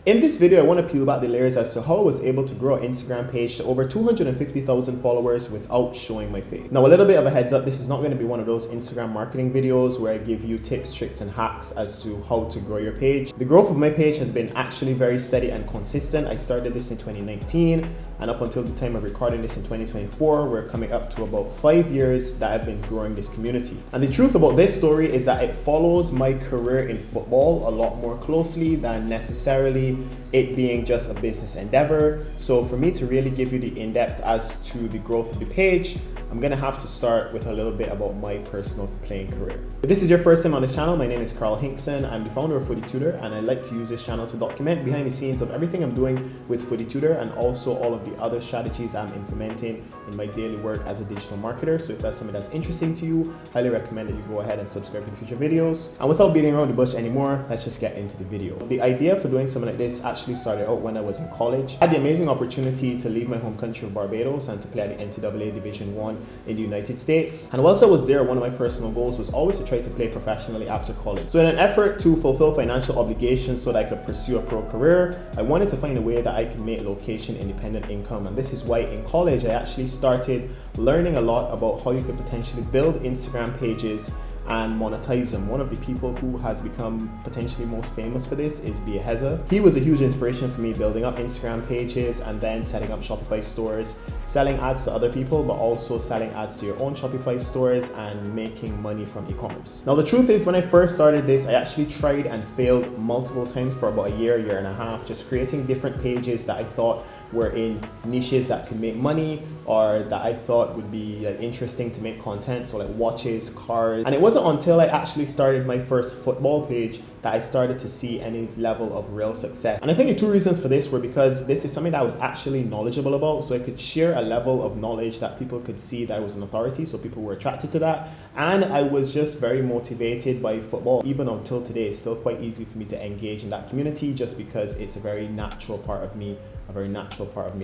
In this video, I want to peel back the layers as to how I was able to grow an Instagram page to over 250,000 followers without showing my face. Now, a little bit of a heads up, this is not going to be one of those Instagram marketing videos where I give you tips, tricks, and hacks as to how to grow your page. The growth of my page has been actually very steady and consistent. I started this in 2019, and up until the time of recording this in 2024, we're coming up to about 5 years that I've been growing this community. And the truth about this story is that it follows my career in football a lot more closely than necessarily it being just a business endeavor. So for me to really give you the in-depth as to the growth of the page, I'm gonna have to start with a little bit about my personal playing career. If this is your first time on this channel, my name is Carl Hinkson. I'm the founder of FootyTutor, and I like to use this channel to document behind the scenes of everything I'm doing with FootyTutor and also all of the other strategies I'm implementing in my daily work as a digital marketer. So if that's something that's interesting to you, highly recommend that you go ahead and subscribe for future videos. And without beating around the bush anymore, let's just get into the video. The idea for doing something like this actually started out when I was in college. I had the amazing opportunity to leave my home country of Barbados and to play at the NCAA Division 1 in the United States. And whilst I was there, one of my personal goals was always to try to play professionally after college. So in an effort to fulfill financial obligations so that I could pursue a pro career, I wanted to find a way that I could make location independent income. And this is why in college, I actually started learning a lot about how you could potentially build Instagram pages and monetize them. One of the people who has become potentially most famous for this is Biaheza. He was a huge inspiration for me building up Instagram pages and then setting up Shopify stores, selling ads to other people, but also selling ads to your own Shopify stores and making money from e-commerce. Now, the truth is, when I first started this, I actually tried and failed multiple times for about a year and a half, just creating different pages that I thought were in niches that could make money or that I thought would be interesting to make content, so like watches, cars. And it wasn't until I actually started my first football page that I started to see any level of real success. And I think the two reasons for this were because this is something that I was actually knowledgeable about, so I could share a level of knowledge that people could see that I was an authority, so people were attracted to that. And I was just very motivated by football. Even until today, it's still quite easy for me to engage in that community just because it's a very natural part of me,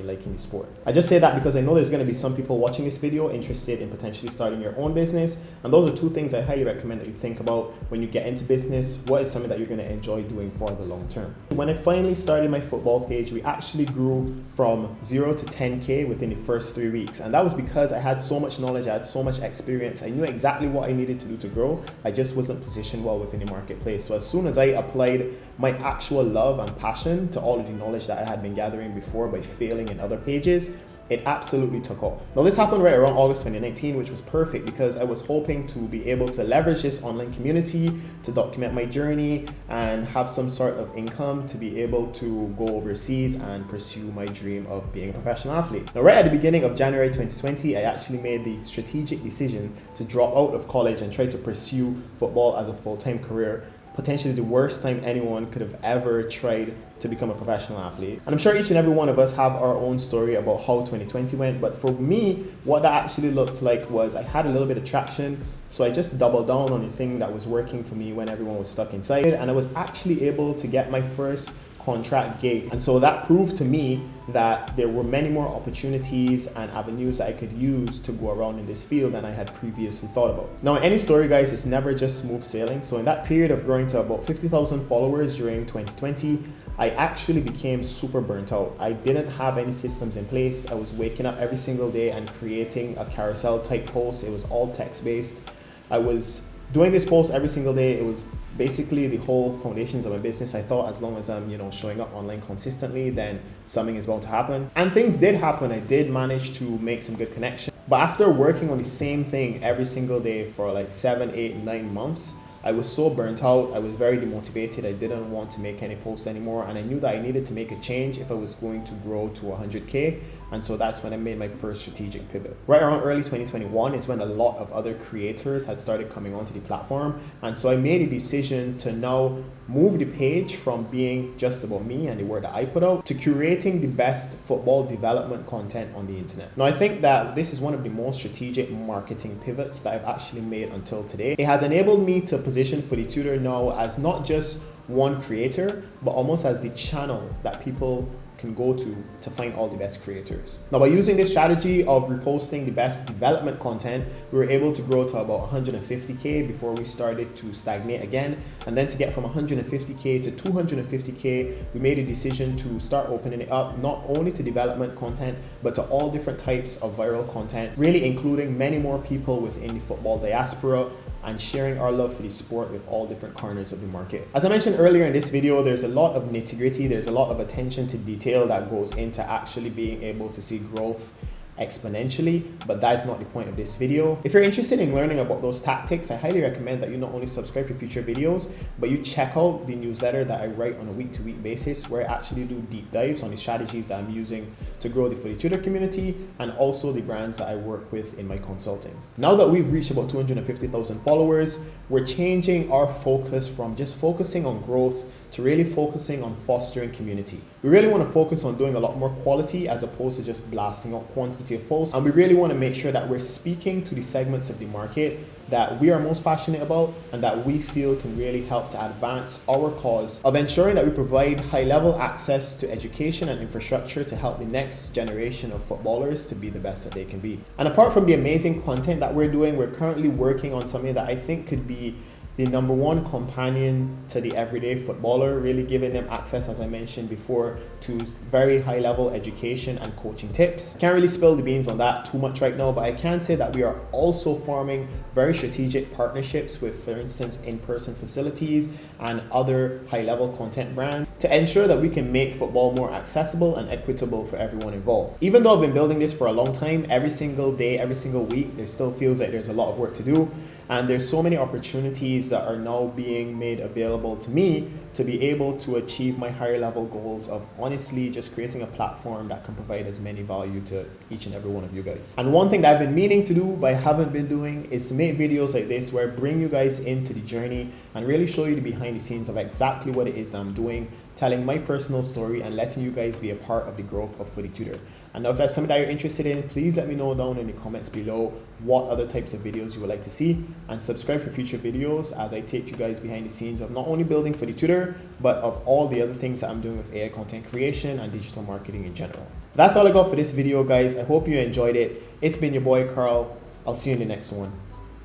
liking the sport. I just say that because I know there's going to be some people watching this video interested in potentially starting your own business, and those are two things I highly recommend that you think about when you get into business. What is something that you're going to enjoy doing for the long term? When I finally started my football page, we actually grew from 0 to 10K within the first 3 weeks, and that was because I had so much knowledge, I had so much experience, I knew exactly what I needed to do to grow. I just wasn't positioned well within the marketplace. So as soon as I applied my actual love and passion to all of the knowledge that I had been gathering before by failing in other pages, it absolutely took off. Now, this happened right around August 2019, which was perfect because I was hoping to be able to leverage this online community to document my journey and have some sort of income to be able to go overseas and pursue my dream of being a professional athlete. Now, right at the beginning of January 2020, I actually made the strategic decision to drop out of college and try to pursue football as a full-time career. Potentially the worst time anyone could have ever tried to become a professional athlete. And I'm sure each and every one of us have our own story about how 2020 went, but for me, what that actually looked like was I had a little bit of traction, so I just doubled down on the thing that was working for me when everyone was stuck inside, and I was actually able to get my first contract gig. And so that proved to me that there were many more opportunities and avenues that I could use to go around in this field than I had previously thought about. Now, in any story, guys, it's never just smooth sailing. So in that period of growing to about 50,000 followers during 2020, I actually became super burnt out. I didn't have any systems in place. I was waking up every single day and creating a carousel type post. It was all text-based. I was doing this post every single day. It was basically the whole foundations of my business. I thought as long as I'm, showing up online consistently, then something is bound to happen. And things did happen. I did manage to make some good connections. But after working on the same thing every single day for like 7, 8, 9 months, I was so burnt out. I was very demotivated. I didn't want to make any posts anymore. And I knew that I needed to make a change if I was going to grow to 100K. And so that's when I made my first strategic pivot. Right around early 2021 is when a lot of other creators had started coming onto the platform. And so I made a decision to now move the page from being just about me and the work that I put out to curating the best football development content on the internet. Now, I think that this is one of the most strategic marketing pivots that I've actually made until today. It has enabled me to position FootyTutor now as not just one creator, but almost as the channel that people can go to find all the best creators. Now, by using this strategy of reposting the best development content, we were able to grow to about 150K before we started to stagnate again. And then to get from 150K to 250K, we made a decision to start opening it up, not only to development content, but to all different types of viral content, really including many more people within the football diaspora, and sharing our love for the sport with all different corners of the market. As I mentioned earlier in this video, there's a lot of nitty-gritty, there's a lot of attention to detail that goes into actually being able to see growth exponentially, but that's not the point of this video. If you're interested in learning about those tactics, I highly recommend that you not only subscribe for future videos, but you check out the newsletter that I write on a week-to-week basis, where I actually do deep dives on the strategies that I'm using to grow the FootyTutor community and also the brands that I work with in my consulting. Now that we've reached about 250,000 followers, we're changing our focus from just focusing on growth to really focusing on fostering community. We really want to focus on doing a lot more quality as opposed to just blasting out quantity of posts. And we really want to make sure that we're speaking to the segments of the market that we are most passionate about and that we feel can really help to advance our cause of ensuring that we provide high-level access to education and infrastructure to help the next generation of footballers to be the best that they can be. And apart from the amazing content that we're doing, we're currently working on something that I think could be the #1 companion to the everyday footballer, really giving them access, as I mentioned before, to very high level education and coaching tips. Can't really spill the beans on that too much right now, but I can say that we are also forming very strategic partnerships with, for instance, in-person facilities and other high level content brands to ensure that we can make football more accessible and equitable for everyone involved. Even though I've been building this for a long time, every single day, every single week, there still feels like there's a lot of work to do. And there's so many opportunities that are now being made available to me to be able to achieve my higher level goals of honestly just creating a platform that can provide as many value to each and every one of you guys. And one thing that I've been meaning to do but I haven't been doing is to make videos like this where I bring you guys into the journey and really show you the behind the scenes of exactly what it is I'm doing, telling my personal story and letting you guys be a part of the growth of FootyTutor. And now if that's something that you're interested in, please let me know down in the comments below what other types of videos you would like to see, and subscribe for future videos as I take you guys behind the scenes of not only building FootyTutor, but of all the other things that I'm doing with AI content creation and digital marketing in general. That's all I got for this video, guys. I hope you enjoyed it. It's been your boy Carl. I'll see you in the next one.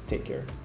Take care.